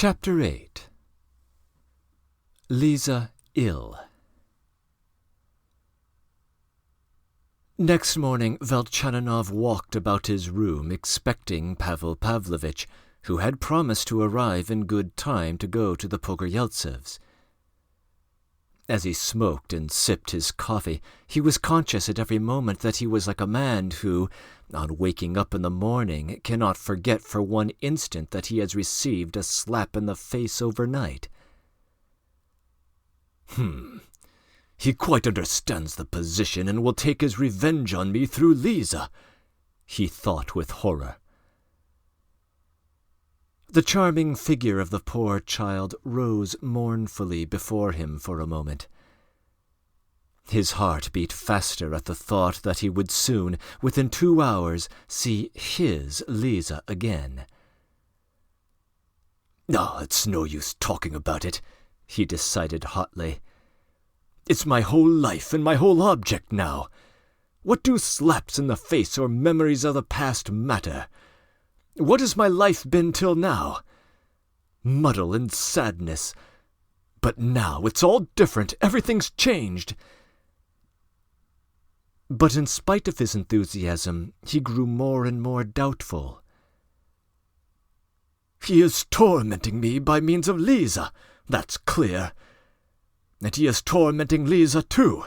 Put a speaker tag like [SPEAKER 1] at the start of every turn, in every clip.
[SPEAKER 1] Chapter 8. Lisa ill. Next morning, Velchaninoff walked about his room expecting Pavel Pavlovitch, who had promised to arrive in good time to go to the Pogoryeltsevs. As he smoked and sipped his coffee, he was conscious at every moment that he was like a man who, on waking up in the morning, cannot forget for one instant that he has received a slap in the face overnight. He quite understands the position and will take his revenge on me through Lisa, he thought with horror. The charming figure of the poor child rose mournfully before him for a moment. His heart beat faster at the thought that he would soon, within 2 hours, see his Lisa again. It's no use talking about it, he decided hotly. It's my whole life and my whole object now. What do slaps in the face or memories of the past matter? What has my life been till now? Muddle and sadness. But now it's all different. Everything's changed. But in spite of his enthusiasm, he grew more and more doubtful. He is tormenting me by means of Lisa, that's clear. And he is tormenting Lisa too.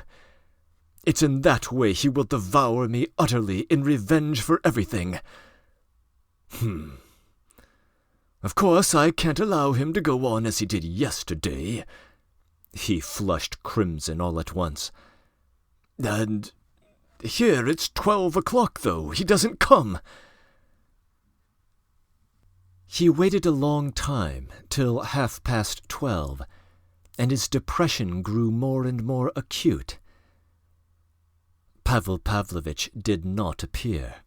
[SPEAKER 1] It's in that way he will devour me utterly in revenge for everything. Of course, I can't allow him to go on as he did yesterday. He flushed crimson all at once. And here it's 12 o'clock, though. He doesn't come. He waited a long time, till 12:30, and his depression grew more and more acute. Pavel Pavlovitch did not appear.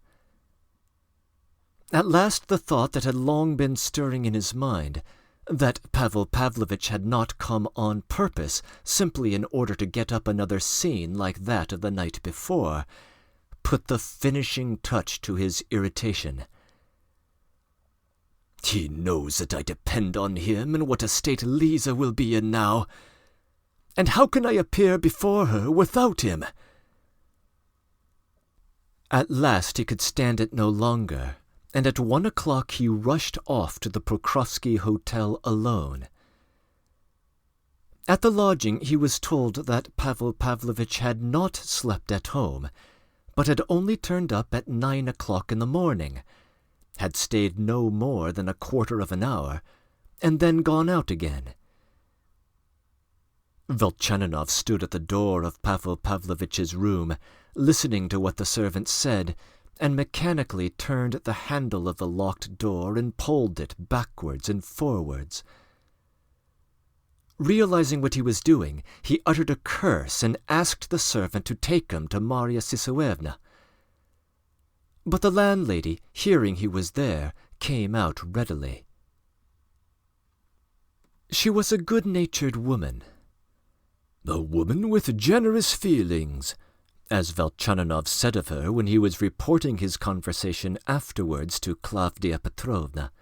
[SPEAKER 1] At last the thought that had long been stirring in his mind, that Pavel Pavlovitch had not come on purpose simply in order to get up another scene like that of the night before, put the finishing touch to his irritation. He knows that I depend on him and what a state Lisa will be in now. And how can I appear before her without him? At last he could stand it no longer, and at 1 o'clock he rushed off to the Pokrovsky Hotel alone. At the lodging he was told that Pavel Pavlovitch had not slept at home, but had only turned up at 9 o'clock in the morning, had stayed no more than a quarter of an hour, and then gone out again. Velchaninoff stood at the door of Pavel Pavlovitch's room, listening to what the servant said, and mechanically turned the handle of the locked door and pulled it backwards and forwards. Realizing what he was doing, he uttered a curse and asked the servant to take him to Marya Sisoevna. But the landlady, hearing he was there, came out readily. She was a good-natured woman. "A woman with generous feelings," as Velchaninoff said of her when he was reporting his conversation afterwards to Klavdia Petrovna.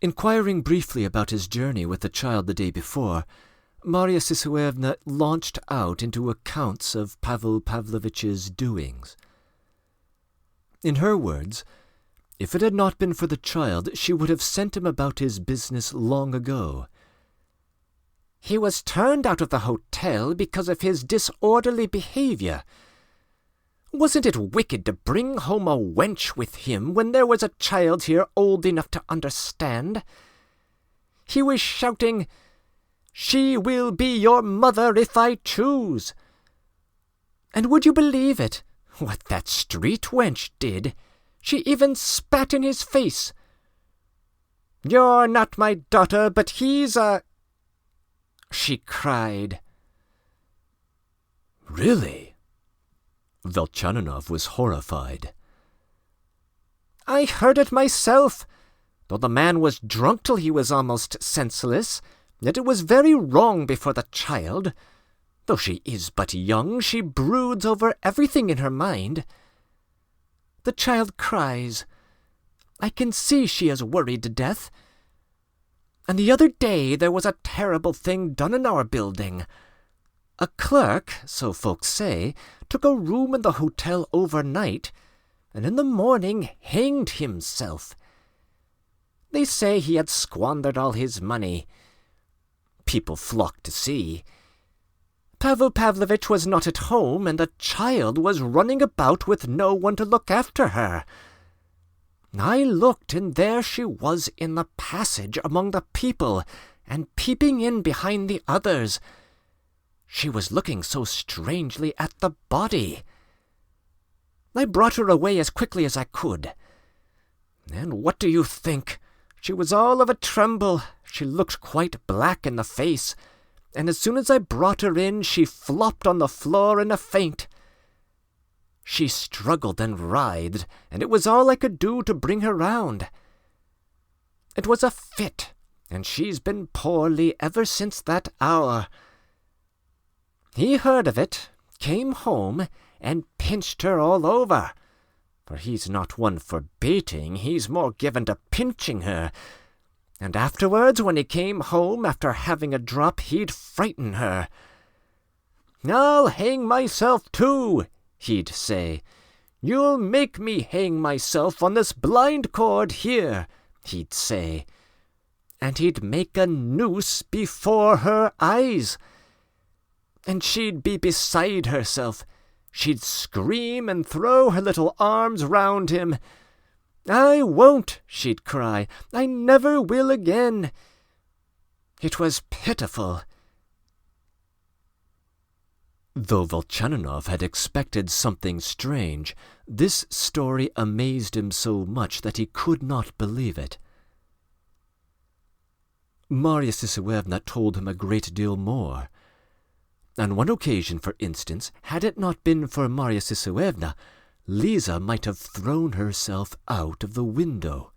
[SPEAKER 1] Inquiring briefly about his journey with the child the day before, Marya Sisoevna launched out into accounts of Pavel Pavlovitch's doings. In her words, if it had not been for the child, she would have sent him about his business long ago. He was turned out of the hotel because of his disorderly behavior. Wasn't it wicked to bring home a wench with him when there was a child here old enough to understand? He was shouting, "She will be your mother if I choose." And would you believe it? What that street wench did, she even spat in his face. "You're not my daughter, but he's a—" she cried. Really? Velchaninoff was horrified. "I heard it myself. Though the man was drunk till he was almost senseless, yet it was very wrong before the child. Though she is but young, she broods over everything in her mind. The child cries. I can see she is worried to death. And the other day there was a terrible thing done in our building. A clerk, so folks say, took a room in the hotel overnight, and in the morning hanged himself. They say he had squandered all his money. People flocked to see. Pavel Pavlovitch was not at home, and the child was running about with no one to look after her. I looked, and there she was in the passage among the people, and peeping in behind the others. She was looking so strangely at the body. I brought her away as quickly as I could. And what do you think? She was all of a tremble. She looked quite black in the face, and as soon as I brought her in, she flopped on the floor in a faint. She struggled and writhed, and it was all I could do to bring her round. It was a fit, and she's been poorly ever since that hour. He heard of it, came home, and pinched her all over. For he's not one for beating, he's more given to pinching her. And afterwards, when he came home after having a drop, he'd frighten her. "I'll hang myself too," he'd say. "You'll make me hang myself on this blind cord here," he'd say. And he'd make a noose before her eyes. And she'd be beside herself. She'd scream and throw her little arms round him. "I won't," she'd cry. "I never will again." It was pitiful. Though Volchaninov had expected something strange, this story amazed him so much that he could not believe it. Marya Sisuevna told him a great deal more. On one occasion, for instance, had it not been for Marya Sisuevna, Lisa might have thrown herself out of the window.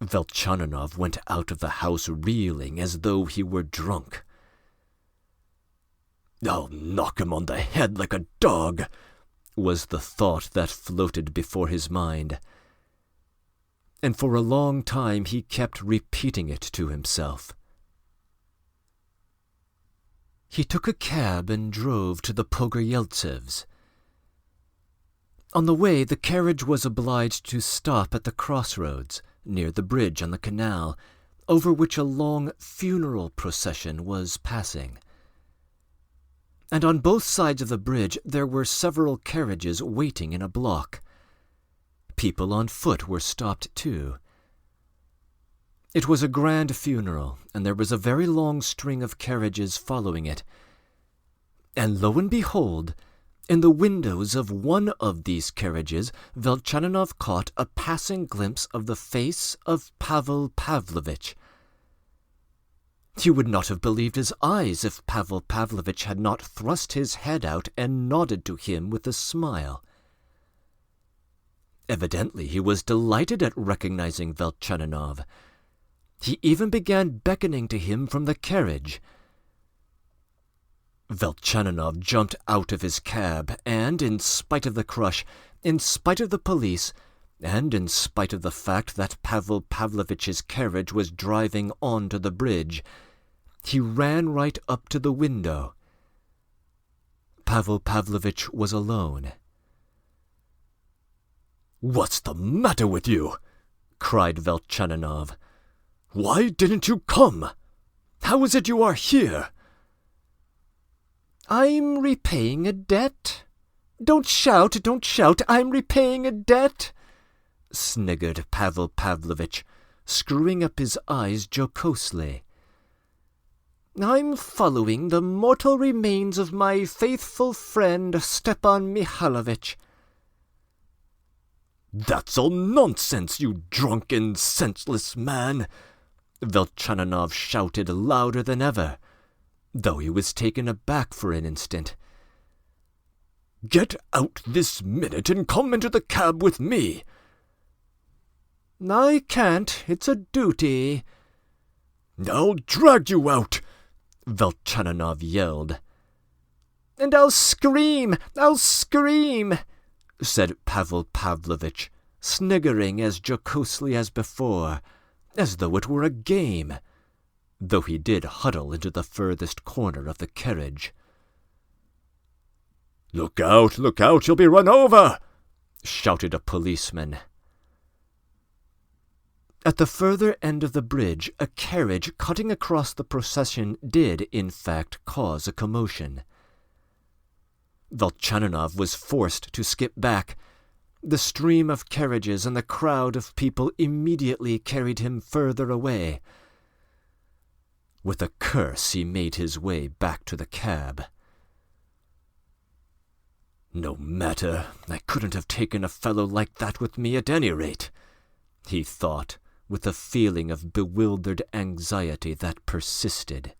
[SPEAKER 1] Volchaninov went out of the house reeling as though he were drunk. "I'll knock him on the head like a dog," was the thought that floated before his mind. And for a long time he kept repeating it to himself. He took a cab and drove to the Pogoryeltsevs. On the way, the carriage was obliged to stop at the crossroads, near the bridge on the canal, over which a long funeral procession was passing. And on both sides of the bridge there were several carriages waiting in a block. People on foot were stopped too. It was a grand funeral, and there was a very long string of carriages following it. And lo and behold, in the windows of one of these carriages, Volchaninov caught a passing glimpse of the face of Pavel Pavlovitch. He would not have believed his eyes if Pavel Pavlovitch had not thrust his head out and nodded to him with a smile. Evidently he was delighted at recognizing Volchaninov. He even began beckoning to him from the carriage. Volchaninov jumped out of his cab, and, in spite of the crush, in spite of the police, and in spite of the fact that Pavel Pavlovitch's carriage was driving on to the bridge, he ran right up to the window. Pavel Pavlovitch was alone. "What's the matter with you?" cried Volchaninov. "Why didn't you come? How is it you are here?" "I'm repaying a debt. Don't shout, I'm repaying a debt," sniggered Pavel Pavlovitch, screwing up his eyes jocosely. "I'm following the mortal remains of my faithful friend Stepan Mikhailovitch." "That's all nonsense, you drunken, senseless man!" Volchaninov shouted louder than ever, though he was taken aback for an instant. "Get out this minute and come into the cab with me." "I can't, it's a duty." "I'll drag you out," Volchaninov yelled. "And I'll scream, said Pavel Pavlovitch, sniggering as jocosely as before, as though it were a game, though he did huddle into the furthest corner of the carriage. "Look out, you'll be run over!" shouted a policeman. At the further end of the bridge, a carriage cutting across the procession did, in fact, cause a commotion. Velchaninov was forced to skip back. The stream of carriages and the crowd of people immediately carried him further away. With a curse, he made his way back to the cab. "No matter, I couldn't have taken a fellow like that with me at any rate," he thought, with a feeling of bewildered anxiety that persisted.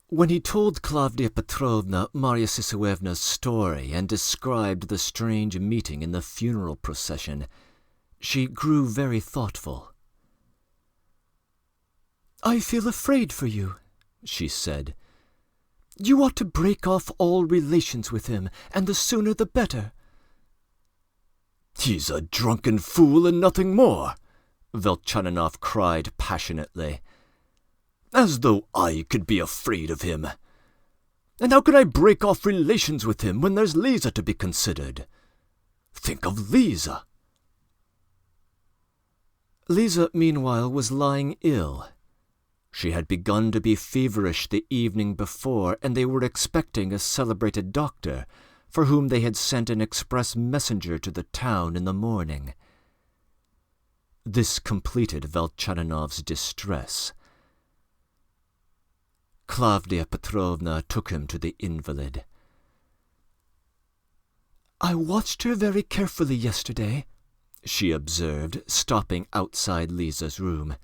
[SPEAKER 1] When he told Klavdia Petrovna Marya Sisuevna's story and described the strange meeting in the funeral procession, she grew very thoughtful. "I feel afraid for you," she said. "You ought to break off all relations with him, and the sooner the better." "He's a drunken fool and nothing more," Velchaninov cried passionately. "As though I could be afraid of him. And how can I break off relations with him when there's Lisa to be considered? Think of Lisa." Lisa, meanwhile, was lying ill. She had begun to be feverish the evening before, and they were expecting a celebrated doctor, for whom they had sent an express messenger to the town in the morning. This completed Velchaninov's distress. Klavdia Petrovna took him to the invalid. "I watched her very carefully yesterday," she observed, stopping outside Lisa's room.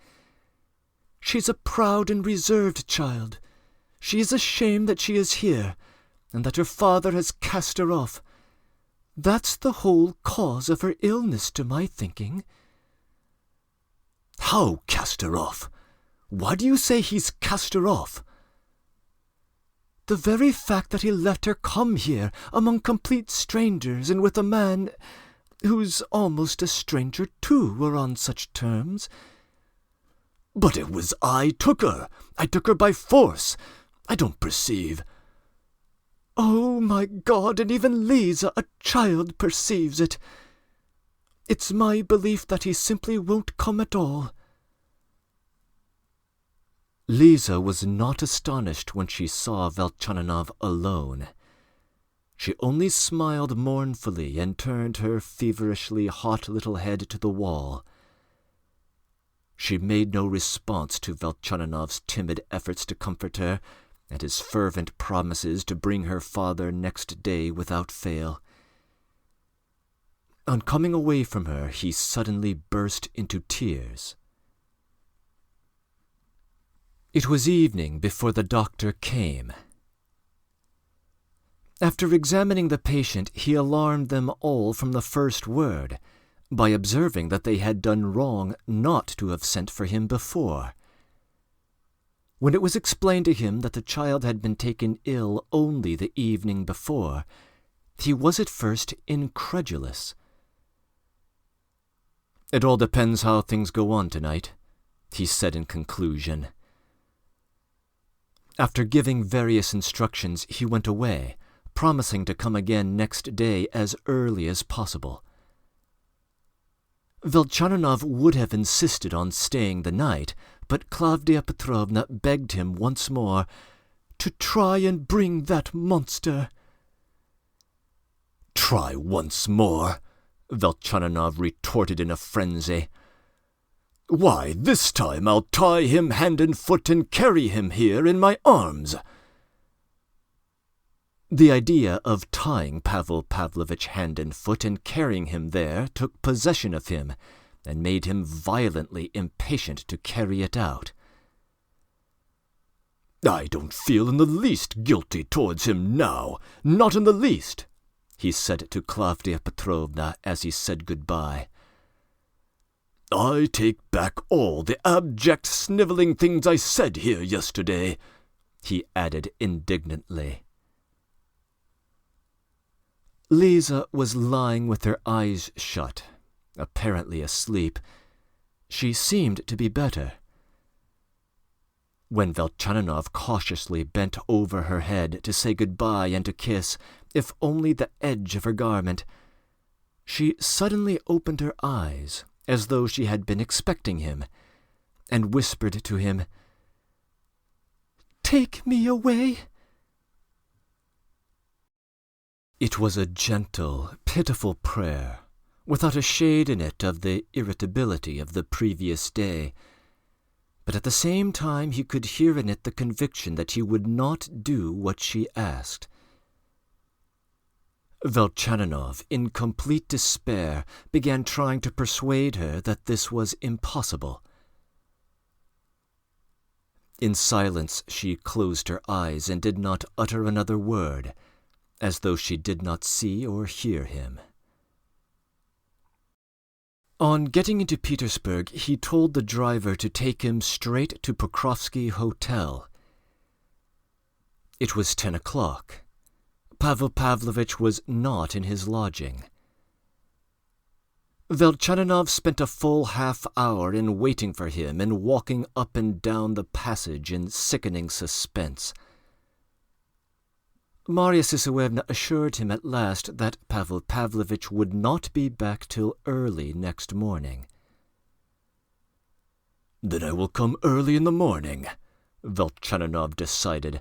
[SPEAKER 1] "She's a proud and reserved child. She is ashamed that she is here, and that her father has cast her off. That's the whole cause of her illness, to my thinking." "How cast her off? Why do you say he's cast her off?" "The very fact that he let her come here among complete strangers and with a man who's almost a stranger too were on such terms." "But it was I took her. I took her by force. I don't perceive." "Oh, my God, and even Lisa, a child, perceives it. It's my belief that he simply won't come at all." Lisa was not astonished when she saw Velchaninov alone. She only smiled mournfully and turned her feverishly hot little head to the wall. She made no response to Velchaninov's timid efforts to comfort her, and his fervent promises to bring her father next day without fail. On coming away from her, he suddenly burst into tears. It was evening before the doctor came. After examining the patient, he alarmed them all from the first word, by observing that they had done wrong not to have sent for him before. When it was explained to him that the child had been taken ill only the evening before, he was at first incredulous. "It all depends how things go on tonight," he said in conclusion. After giving various instructions, he went away, promising to come again next day as early as possible. Velchaninov would have insisted on staying the night, but Klavdia Petrovna begged him once more to try and bring that monster. "Try once more," Velchaninov retorted in a frenzy. "Why, this time I'll tie him hand and foot and carry him here in my arms." The idea of tying Pavel Pavlovitch hand and foot and carrying him there took possession of him, and made him violently impatient to carry it out. "I don't feel in the least guilty towards him now, not in the least," he said to Klavdia Petrovna as he said goodbye. "I take back all the abject, snivelling things I said here yesterday," he added indignantly. Lisa was lying with her eyes shut. apparently asleep. She seemed to be better. When Velchaninoff cautiously bent over her head to say goodbye and to kiss, if only the edge of her garment, she suddenly opened her eyes as though she had been expecting him, and whispered to him, "Take me away." It was a gentle, pitiful prayer, without a shade in it of the irritability of the previous day, but at the same time he could hear in it the conviction that he would not do what she asked. Velchaninoff, in complete despair, began trying to persuade her that this was impossible. In silence she closed her eyes and did not utter another word, as though she did not see or hear him. On getting into Petersburg, he told the driver to take him straight to Pokrovsky Hotel. It was 10 o'clock. Pavel Pavlovitch was not in his lodging. Velchaninoff spent a full half-hour in waiting for him and walking up and down the passage in sickening suspense. Marya Sisuevna assured him at last that Pavel Pavlovitch would not be back till early next morning. "Then I will come early in the morning," Velchaninoff decided,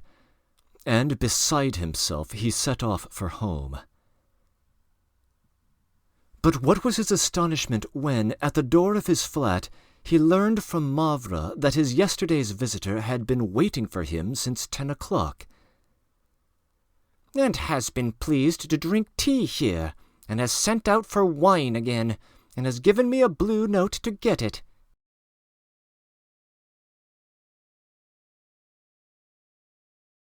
[SPEAKER 1] and beside himself he set off for home. But what was his astonishment when, at the door of his flat, he learned from Mavra that his yesterday's visitor had been waiting for him since 10 o'clock. "And has been pleased to drink tea here, and has sent out for wine again, and has given me a blue note to get it,"